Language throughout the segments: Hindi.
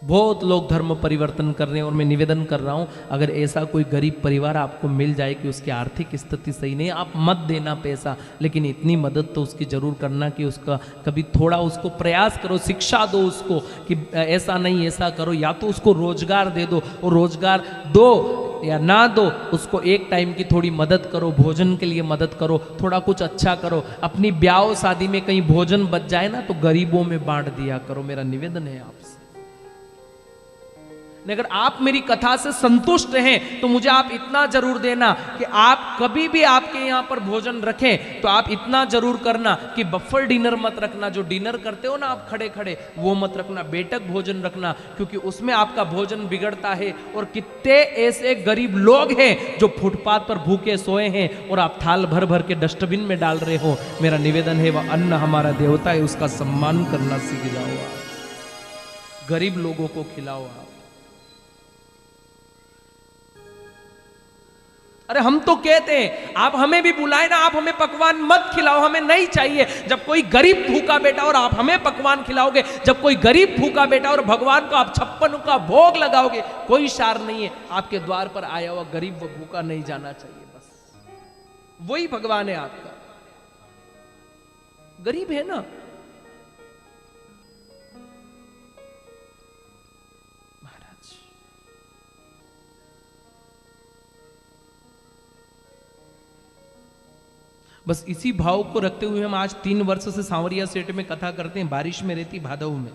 बहुत लोग धर्म परिवर्तन कर रहे हैं और मैं निवेदन कर रहा हूं, अगर ऐसा कोई गरीब परिवार आपको मिल जाए कि उसकी आर्थिक स्थिति सही नहीं है, आप मत देना पैसा, लेकिन इतनी मदद तो उसकी जरूर करना कि उसका कभी थोड़ा उसको प्रयास करो, शिक्षा दो उसको कि ऐसा नहीं ऐसा करो, या तो उसको रोजगार दे दो, और रोजगार दो या ना दो, उसको एक टाइम की थोड़ी मदद करो, भोजन के लिए मदद करो, थोड़ा कुछ अच्छा करो। अपनी ब्याह शादी में कहीं भोजन बच जाए ना तो गरीबों में बांट दिया करो, मेरा निवेदन है आपसे। अगर आप मेरी कथा से संतुष्ट हैं तो मुझे आप इतना जरूर देना कि आप कभी भी आपके यहां पर भोजन रखें तो आप इतना जरूर करना कि बफर डिनर मत रखना, जो डिनर करते हो ना आप खड़े खड़े, वो मत रखना, बैठक भोजन रखना, क्योंकि उसमें आपका भोजन बिगड़ता है। और कितने ऐसे गरीब लोग हैं जो फुटपाथ पर भूखे सोए हैं और आप थाल भर भर के डस्टबिन में डाल रहे हो। मेरा निवेदन है, वह अन्न हमारा देवता है, उसका सम्मान करना सीख जाओ, आप गरीब लोगों को खिलाओ। आप अरे हम तो कहते हैं आप हमें भी बुलाए ना, आप हमें पकवान मत खिलाओ, हमें नहीं चाहिए। जब कोई गरीब भूखा बेटा और आप हमें पकवान खिलाओगे, जब कोई गरीब भूखा बेटा और भगवान को आप 56 का भोग लगाओगे, कोई सार नहीं है। आपके द्वार पर आया हुआ गरीब व भूखा नहीं जाना चाहिए, बस वही भगवान है आपका। गरीब है ना, बस इसी भाव को रखते हुए हम आज 3 वर्ष से सांवरिया सेठ में कथा करते हैं। बारिश में रहती भादव में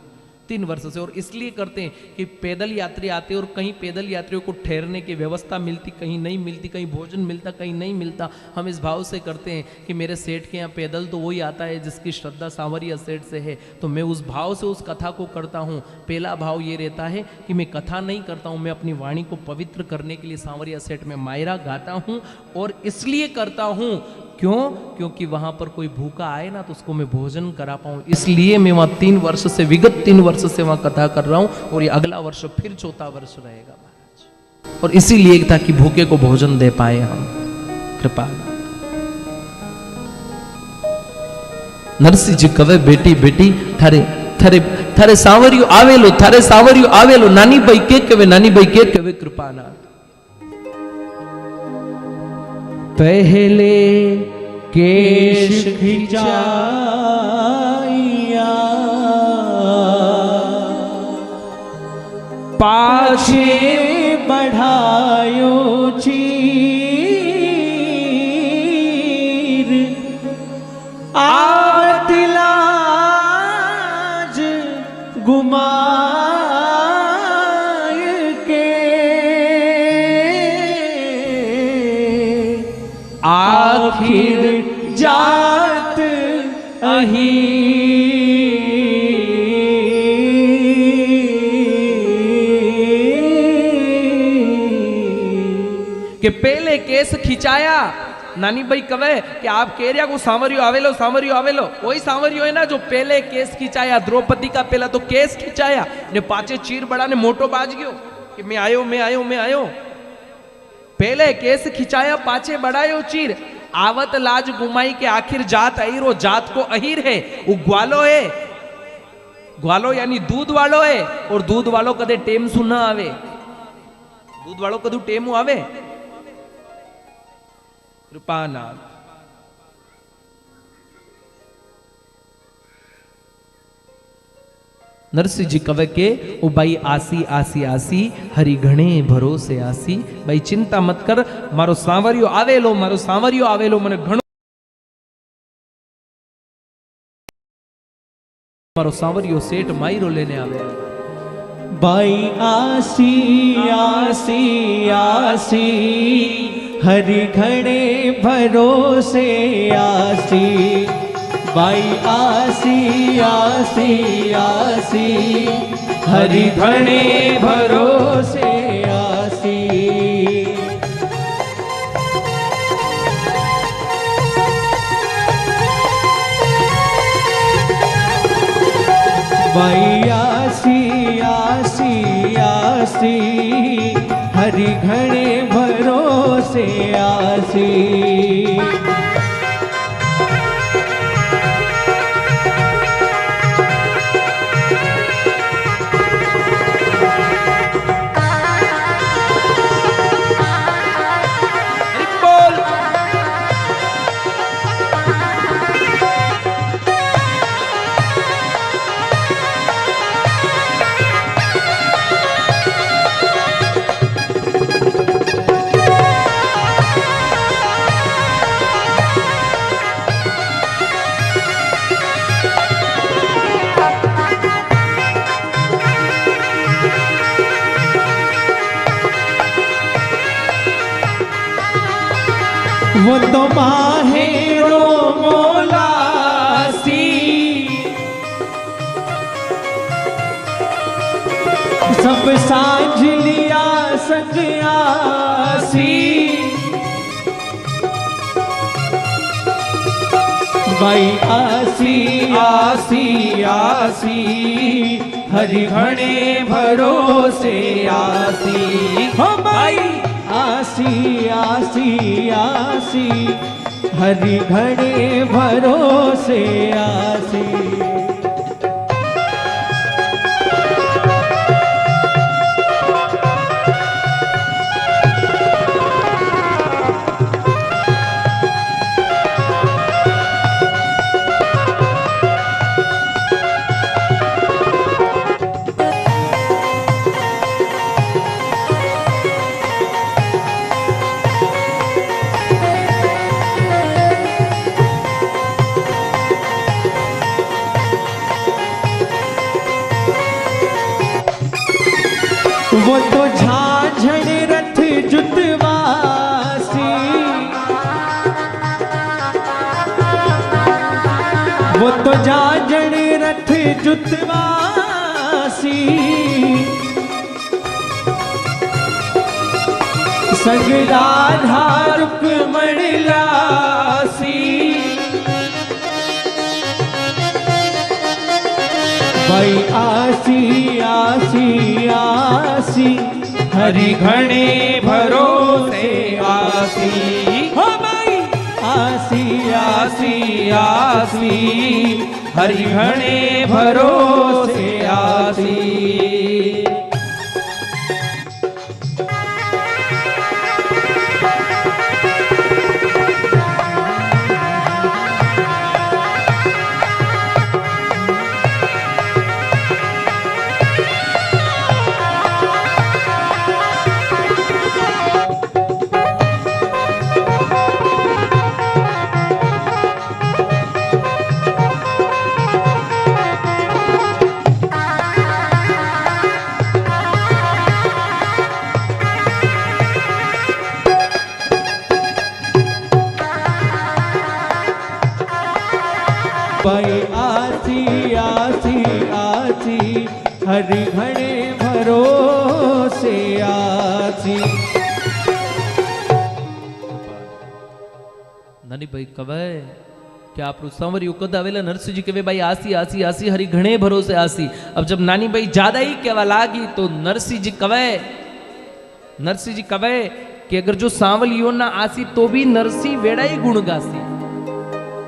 3 वर्ष से, और इसलिए करते हैं कि पैदल यात्री आते और कहीं पैदल यात्रियों को ठहरने की व्यवस्था मिलती, कहीं नहीं मिलती, कहीं भोजन मिलता, कहीं नहीं मिलता। हम इस भाव से करते हैं कि मेरे सेठ के यहाँ पैदल तो वही आता है जिसकी श्रद्धा सांवरिया सेठ से है, तो मैं उस भाव से उस कथा को करता हूँ। पहला भाव ये रहता है कि मैं कथा नहीं करता हूँ, मैं अपनी वाणी को पवित्र करने के लिए सांवरिया सेठ में मायरा गाता हूँ, और इसलिए करता हूँ क्यों? क्योंकि वहां पर कोई भूखा आए ना तो उसको मैं भोजन करा पाऊं, इसलिए मैं वहां 3 वर्ष से, विगत 3 वर्ष से वहां कथा कर रहा हूं, और ये अगला वर्ष फिर 4था वर्ष रहेगा महाराज। और इसीलिए ताकि भूखे को भोजन दे पाए हम। कृपा नरसिंह जी कवे बेटी बेटी थारे थारे थारे सांवरियो आवेलो, थारे सांवरियो आवेलो, नानी भाई के कवे, नानी भाई के कवे कृपानाथ। पहले केश खिंचाइया, पाछे बढ़ायो चीर, आवत लाज गुमाय के, आखिर जात अही के पहले केस खिंचाया। नानी भाई कवे कि आप कह रहे को सांवरियो आवेलो, सांवरियो आवेलो, वही सांवरियो है ना जो पहले केस खिंचाया। द्रौपदी का पहला तो केस खिंचाया ने पाचे चीर बड़ा ने मोटो बाज गयो कि मैं आयो मैं आयो मैं आयो। पहले केस खिंचाया पाछे बढ़ायो चीर, आवत लाज गुमाई के आखिर जात अहीरो, जात को अहीर है, वो ग्वालो है। ग्वालो यानी दूध वालो है, और दूध वालो कदे टेम सु ना आवे, दूध वालो कदू टेमू आवे। कृपानाथ नरसिंह जी कवे के ओ भाई आसी आसी आसी हरि घणे भरोसे आसी। भाई चिंता मत कर, मारो सांवरियो आवेलो, मारो सांवरियो आवेलो, मने घणो मारो सांवरियो सेठ मायरो लेने आवेलो। भाई आसी आसी आसी हरि घणे भरोसे आसी। भाई आसी आसी आसी हरि घणे भरोसे आसी। भाई आसी आसी आसी हरि घणे भरोसे आसी। वो तो माहेरो मोलासी, सब साझ लिया संग आसी। भाई आसी आसी आसी, हरि घणे भरोसे आसी। हो भाई आसी आसी आसी, हरि घणे भरोसे आसी। वो तो झाझड़ रथ जुतवासी, वो तो झाझड़ रथ जुतवासी। संग राधा रुक्मण लासी। भाई आसी आसी आसी, हरि घणे भरोसे आसी। हो भाई आसी आसी आसी, हरि घणे भरोसे आसी। भाई आसी आसी आसी, हरि घणे भरोसे आसी। नानी भाई कवे कि आप सांवरियों कद आवेला नरसिंह जी कहे भाई आसी आसी आसी, हरि घणे भरोसे आसी। अब जब नानी भाई ज्यादा ही कहवा लागी तो नरसिंह जी कवे कि अगर जो सांवलियों ना आसी तो भी नरसिंह वेड़ा ही गुण गासी।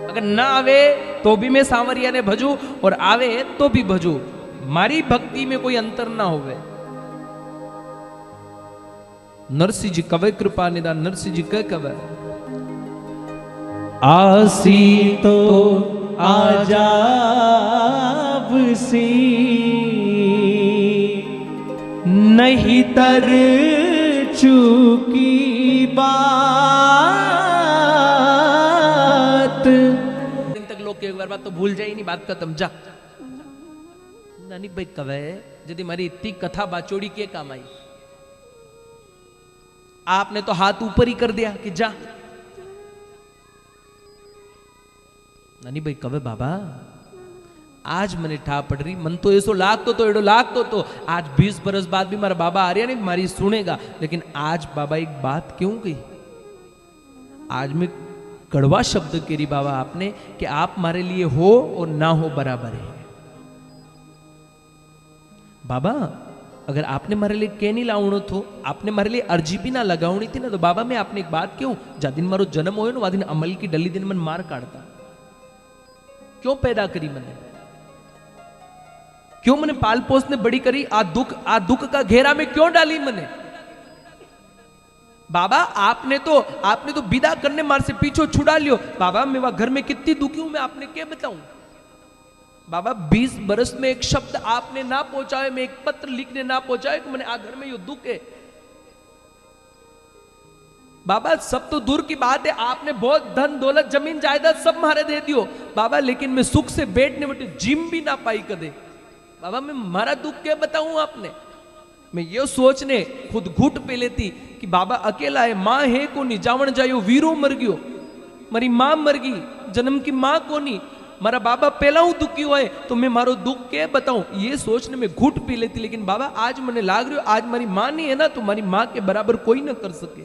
अगर ना आवे तो भी मैं सांवरिया ने भजू और आवे तो भी भजू, मारी भक्ति में कोई अंतर ना होवे। नरसिंह जी कवे कृपा निदान, नरसिंह जी कह कवे आसी तो आजावसी, नहीं तर चूकी बात। दिन तक लोग एक बार बात तो भूल जाए नहीं, बात खत्म जा। नानी भाई कवे यदि मारी इतनी कथा बाचोड़ी के काम आई, आपने तो हाथ ऊपर ही कर दिया कि जा। नानी भाई कवे बाबा आज मने ठा पड़ रही, मन तो ऐसो लागतो तो एडो लागतो तो आज 20 बरस बाद भी मारा बाबा आ रहा नहीं मारी सुनेगा। लेकिन आज बाबा एक बात क्यों कही, आज मैं कड़वा शब्द करी बाबा आपने कि आप मारे लिए हो और ना हो बराबर है। बाबा अगर आपने मारे लिए के नहीं लावणो थो, आपने मारे लिए अर्जी भी ना लगावनी थी ना, तो बाबा मैं आपने एक बात क्यों, जा दिन मारो जन्म हो ना वा दिन अमल की डली दिन मन मार काटता, क्यों पैदा करी मैंने, क्यों मैंने पाल पोस ने बड़ी करी, आ दुख का घेरा में क्यों डाली मैंने। बाबा आपने तो विदा करने मार से पीछे छुड़ा लियो। बाबा मैं वहां घर में कितनी दुखी हूं, मैं आपने क्या बताऊं। बाबा 20 बरस में एक शब्द आपने ना पहुंचाए, मैं एक पत्र लिखने ना पहुंचाए कि मैंने आ घर में यो दुख है। बाबा सब तो दूर की बात है, आपने बहुत धन दौलत जमीन जायदाद सब मारे दे दियो बाबा, लेकिन मैं सुख से बैठने बैठे जिम भी ना पाई कदे। बाबा मैं मारा दुख क्या बताऊं आपने। मैं ये सोचने खुद घुट पे लेती कि बाबा अकेला है, मां है को निजावण जायो वीरो मर गयो। મારી માં મર ગઈ, जन्म की माँ कोनी, मारा बाबा पहला हूँ दुखी हुए तो मैं मारो दुख के बताऊं, ये सोचने में घुट पी लेती। लेकिन बाबा आज मैंने लाग रही हो, आज मारी माँ नहीं है ना, तो मारी माँ के बराबर कोई ना कर सके।